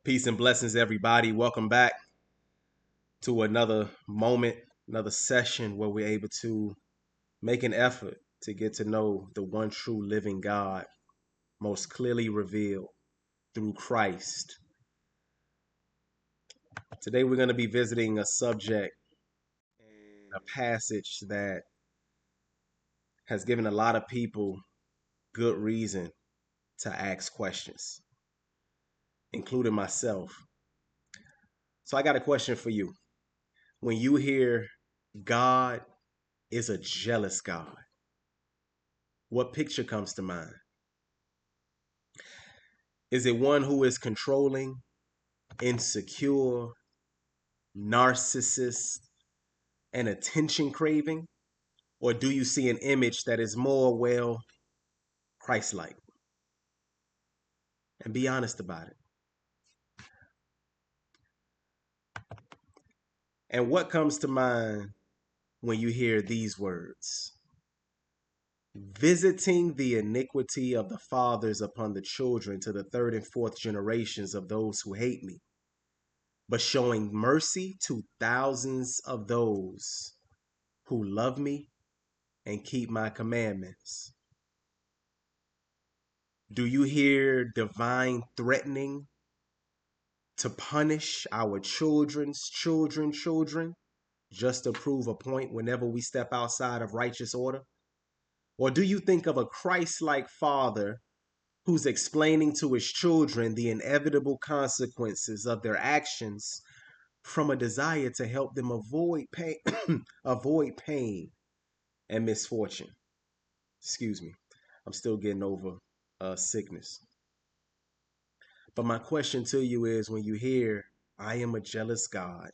Peace and blessings, everybody. Welcome back to another moment, another session where we're able to make an effort to get to know the one true living God, most clearly revealed through Christ. Today, we're going to be visiting a subject, a passage that has given a lot of people good reason to ask questions, including myself. So, I got a question for you. When you hear God is a jealous God, what picture comes to mind? Is it one who is controlling, insecure, narcissist, and attention craving? Or do you see an image that is more, well, Christ like? And be honest about it. And what comes to mind when you hear these words? Visiting the iniquity of the fathers upon the children to the third and fourth generations of those who hate me, but showing mercy to thousands of those who love me and keep my commandments. Do you hear divine threatening to punish our children, just to prove a point whenever we step outside of righteous order? Or do you think of a Christ-like father who's explaining to his children the inevitable consequences of their actions from a desire to help them avoid pain, avoid pain and misfortune? Excuse me. I'm still getting over sickness. But my question to you is, when you hear, I am a jealous God,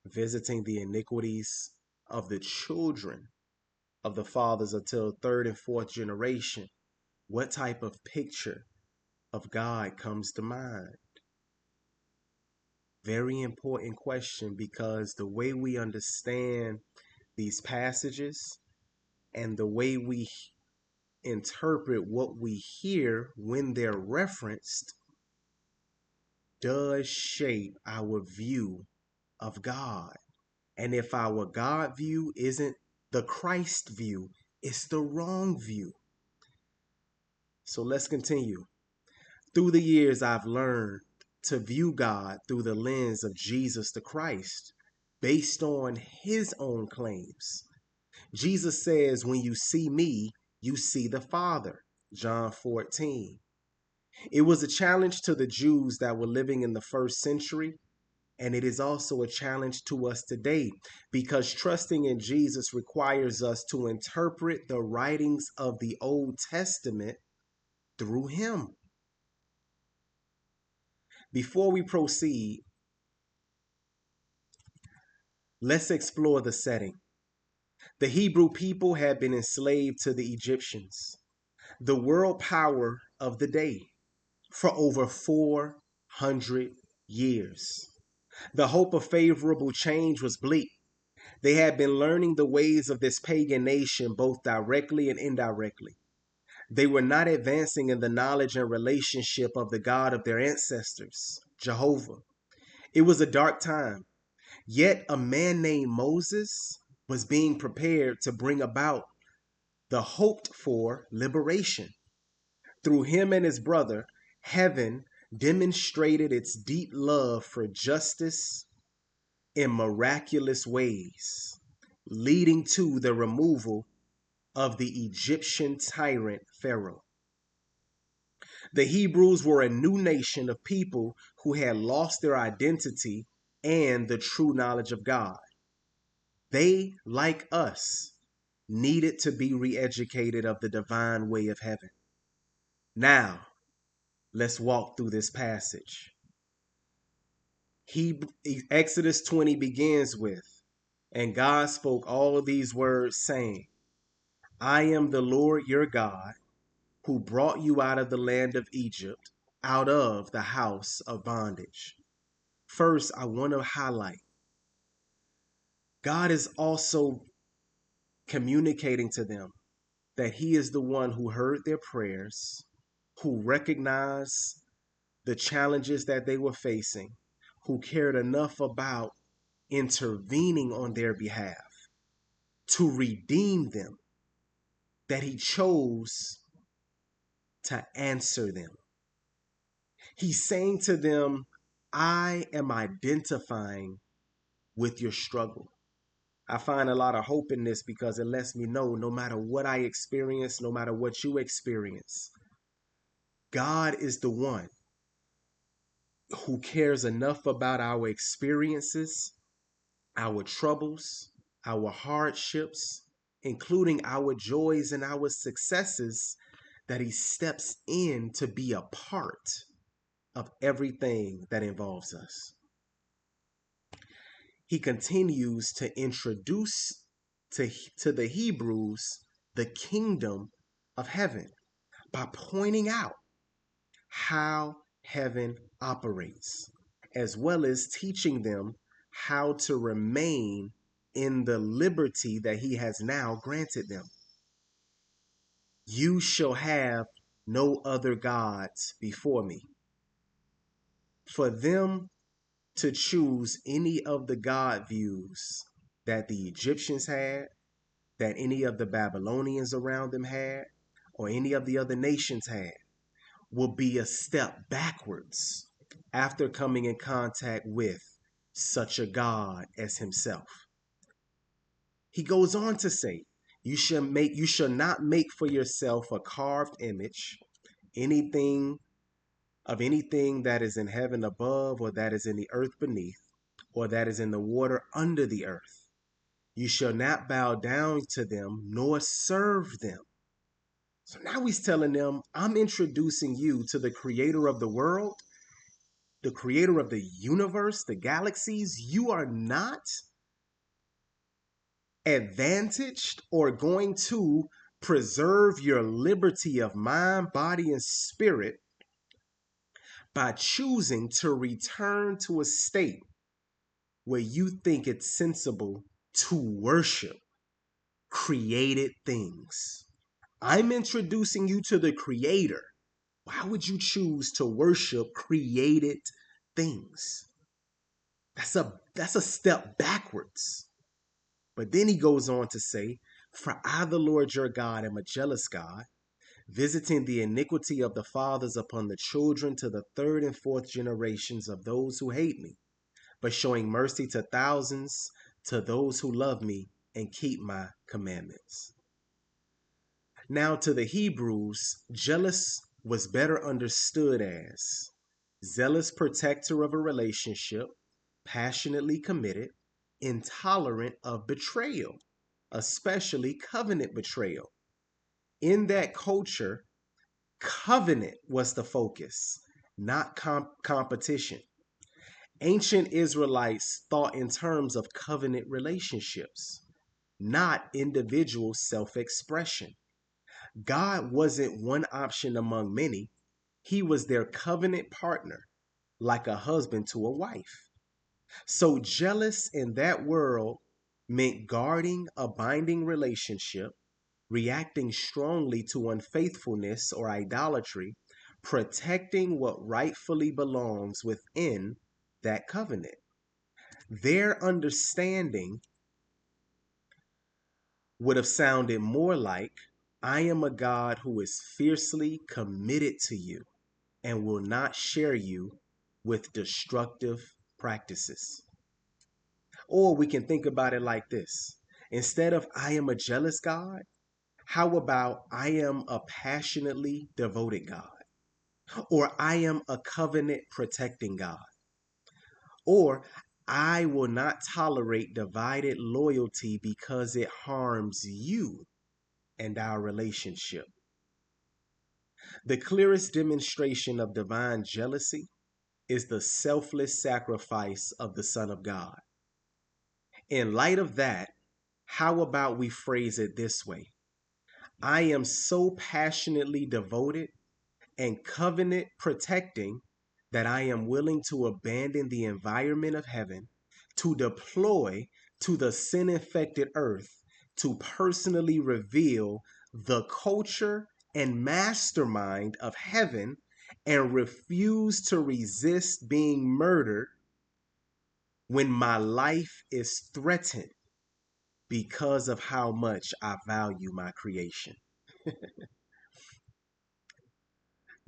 visiting the iniquities of the children of the fathers until third and fourth generation, what type of picture of God comes to mind? Very important question, because the way we understand these passages and the way we interpret what we hear when they're referenced does shape our view of God. And if our God view isn't the Christ view, it's the wrong view. So let's continue. Through the years, I've learned to view God through the lens of Jesus the Christ, based on his own claims. Jesus says, when you see me, you see the Father. John 14. It was a challenge to the Jews that were living in the first century. And it is also a challenge to us today, because trusting in Jesus requires us to interpret the writings of the Old Testament through him. Before we proceed, let's explore the setting. The Hebrew people had been enslaved to the Egyptians, the world power of the day, for over 400 years. The hope of favorable change was bleak. They had been learning the ways of this pagan nation both directly and indirectly. They were not advancing in the knowledge and relationship of the God of their ancestors, Jehovah. It was a dark time. Yet a man named Moses was being prepared to bring about the hoped for liberation. Through him and his brother, heaven demonstrated its deep love for justice in miraculous ways, leading to the removal of the Egyptian tyrant Pharaoh. The Hebrews were a new nation of people who had lost their identity and the true knowledge of God. They, like us, needed to be re-educated of the divine way of heaven. Now, let's walk through this passage. Exodus 20 begins with, and God spoke all of these words, saying, I am the Lord your God, who brought you out of the land of Egypt, out of the house of bondage. First, I want to highlight, God is also communicating to them that he is the one who heard their prayers, who recognized the challenges that they were facing, who cared enough about intervening on their behalf to redeem them, that he chose to answer them. He's saying to them, I am identifying with your struggle. I find a lot of hope in this because it lets me know no matter what I experience, no matter what you experience, God is the one who cares enough about our experiences, our troubles, our hardships, including our joys and our successes, that he steps in to be a part of everything that involves us. He continues to introduce to the Hebrews the kingdom of heaven by pointing out how heaven operates, as well as teaching them how to remain in the liberty that he has now granted them. You shall have no other gods before me. For them to choose any of the God views that the Egyptians had, that any of the Babylonians around them had, or any of the other nations had, will be a step backwards after coming in contact with such a God as himself. He goes on to say, you shall not make for yourself a carved image, anything anything that is in heaven above, or that is in the earth beneath, or that is in the water under the earth. You shall not bow down to them nor serve them. So now he's telling them, I'm introducing you to the creator of the world, the creator of the universe, the galaxies. You are not advantaged or going to preserve your liberty of mind, body, and spirit by choosing to return to a state where you think it's sensible to worship created things. I'm introducing you to the creator. Why would you choose to worship created things? That's a step backwards. But then he goes on to say, for I, the Lord your God, am a jealous God, visiting the iniquity of the fathers upon the children to the third and fourth generations of those who hate me, but showing mercy to thousands, to those who love me and keep my commandments. Now to the Hebrews, jealous was better understood as zealous protector of a relationship, passionately committed, intolerant of betrayal, especially covenant betrayal. In that culture, covenant was the focus, not competition. Ancient Israelites thought in terms of covenant relationships, not individual self-expression. God wasn't one option among many. He was their covenant partner, like a husband to a wife. So jealous in that world meant guarding a binding relationship, reacting strongly to unfaithfulness or idolatry, protecting what rightfully belongs within that covenant. Their understanding would have sounded more like, I am a God who is fiercely committed to you and will not share you with destructive practices. Or we can think about it like this. Instead of I am a jealous God, how about I am a passionately devoted God? Or I am a covenant protecting God? Or I will not tolerate divided loyalty because it harms you and our relationship. The clearest demonstration of divine jealousy is the selfless sacrifice of the Son of God. In light of that, how about we phrase it this way? I am so passionately devoted and covenant protecting that I am willing to abandon the environment of heaven to deploy to the sin-infected earth to personally reveal the culture and mastermind of heaven and refuse to resist being murdered when my life is threatened because of how much I value my creation.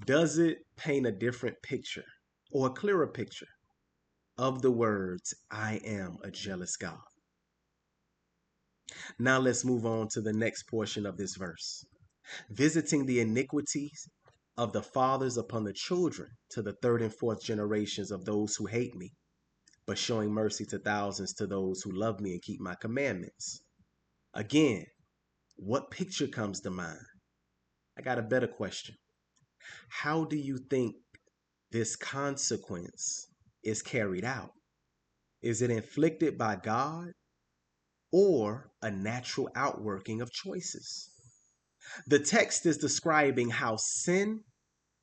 Does it paint a different picture or a clearer picture of the words, I am a jealous God? Now let's move on to the next portion of this verse. Visiting the iniquities of the fathers upon the children to the third and fourth generations of those who hate me, but showing mercy to thousands to those who love me and keep my commandments. Again, what picture comes to mind? I got a better question. How do you think this consequence is carried out? Is it inflicted by God or a natural outworking of choices? The text is describing how sin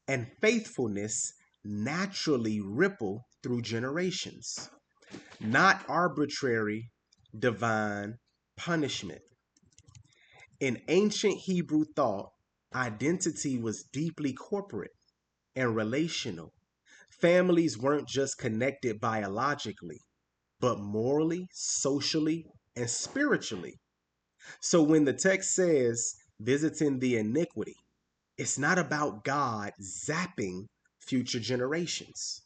and faithfulness naturally ripple through generations, not arbitrary divine punishment. In ancient Hebrew thought, identity was deeply corporate and relational. Families weren't just connected biologically, but morally, socially, and spiritually. So when the text says visiting the iniquity, it's not about God zapping future generations.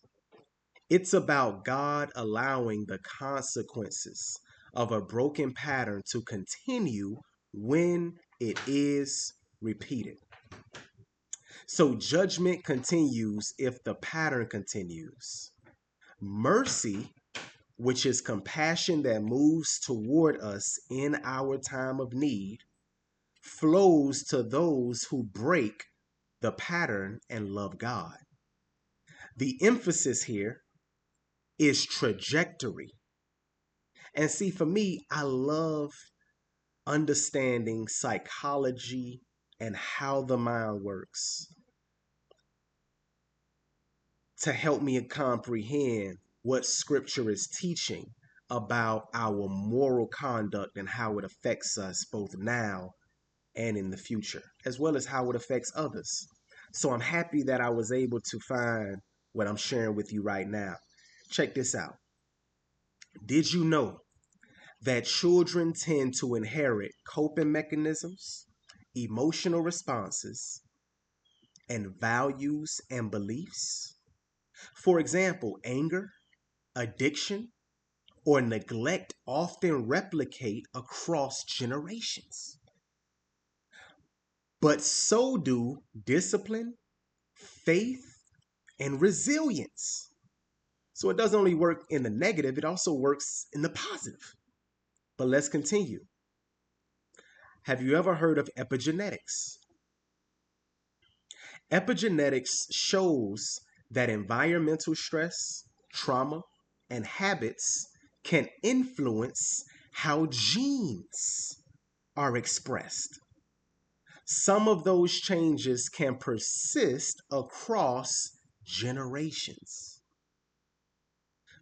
It's about God allowing the consequences of a broken pattern to continue when it is repeated. So judgment continues if the pattern continues. Mercy, which is compassion that moves toward us in our time of need, flows to those who break the pattern and love God. The emphasis here is trajectory. And see, for me, I love understanding psychology and how the mind works to help me comprehend what scripture is teaching about our moral conduct and how it affects us both now and in the future, as well as how it affects others. So I'm happy that I was able to find what I'm sharing with you right now. Check this out. Did you know that children tend to inherit coping mechanisms, emotional responses, and values and beliefs? For example, anger, addiction, or neglect often replicate across generations. But so do discipline, faith, and resilience. So it doesn't only work in the negative, it also works in the positive. But let's continue. Have you ever heard of epigenetics? Epigenetics shows that environmental stress, trauma, and habits can influence how genes are expressed. Some of those changes can persist across generations.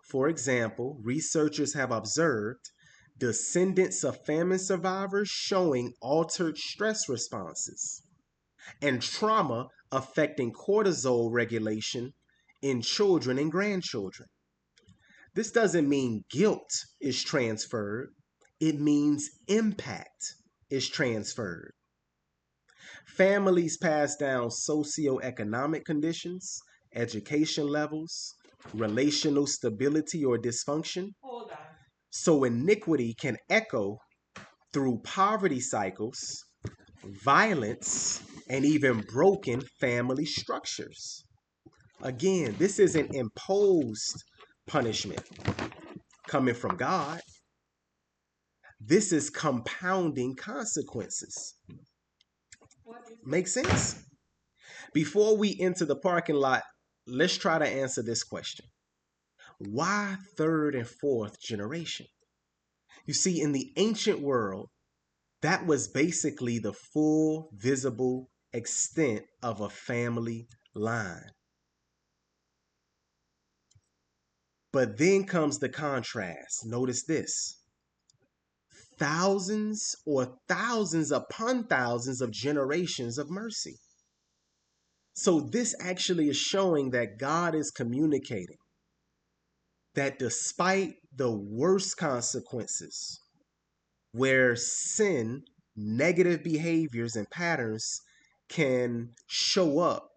For example, researchers have observed descendants of famine survivors showing altered stress responses and trauma affecting cortisol regulation in children and grandchildren. This doesn't mean guilt is transferred, it means impact is transferred. Families pass down socioeconomic conditions, education levels, relational stability or dysfunction. So iniquity can echo through poverty cycles, violence, and even broken family structures. Again, this isn't imposed punishment coming from God. This is compounding consequences. Make sense? Before we enter the parking lot, let's try to answer this question. Why third and fourth generation? You see, in the ancient world, that was basically the full visible extent of a family line. But then comes the contrast. Notice this. Thousands or thousands upon thousands of generations of mercy. So this actually is showing that God is communicating that despite the worst consequences, where sin, negative behaviors, and patterns can show up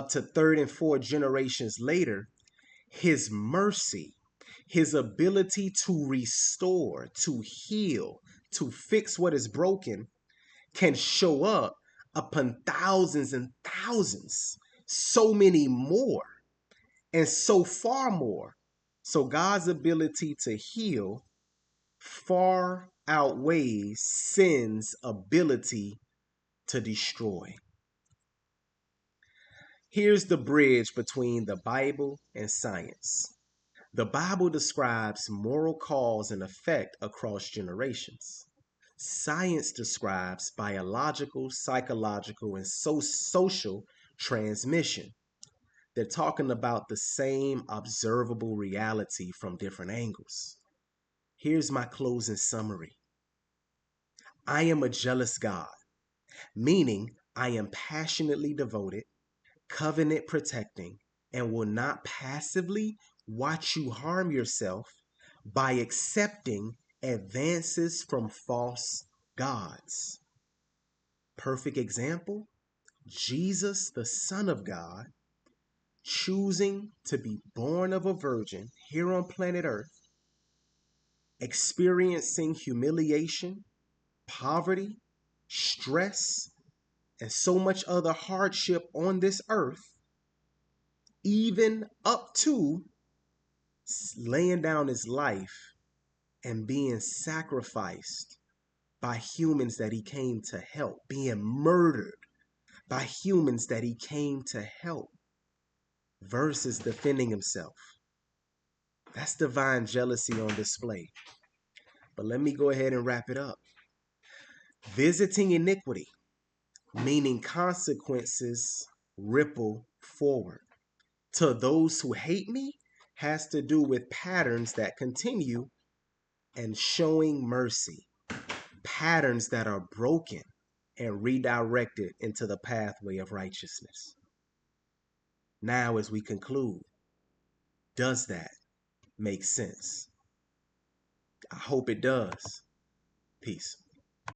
to third and fourth generations later, his mercy, his ability to restore, to heal, to fix what is broken can show up upon thousands and thousands, so many more, and so far more. So God's ability to heal far outweighs sin's ability to destroy. Here's the bridge between the Bible and science. The Bible describes moral cause and effect across generations. Science describes biological, psychological, and social transmission. They're talking about the same observable reality from different angles. Here's my closing summary. I am a jealous God, meaning I am passionately devoted, covenant protecting, and will not passively watch you harm yourself by accepting advances from false gods. Perfect example, Jesus, the Son of God, choosing to be born of a virgin here on planet Earth, experiencing humiliation, poverty, stress, and so much other hardship on this earth, even up to laying down his life and being sacrificed by humans that he came to help, being murdered by humans that he came to help, versus defending himself. That's divine jealousy on display. But let me go ahead and wrap it up. Visiting iniquity, meaning consequences ripple forward. To those who hate me, has to do with patterns that continue, and showing mercy, patterns that are broken and redirected into the pathway of righteousness. Now, as we conclude, does that make sense? I hope it does. Peace.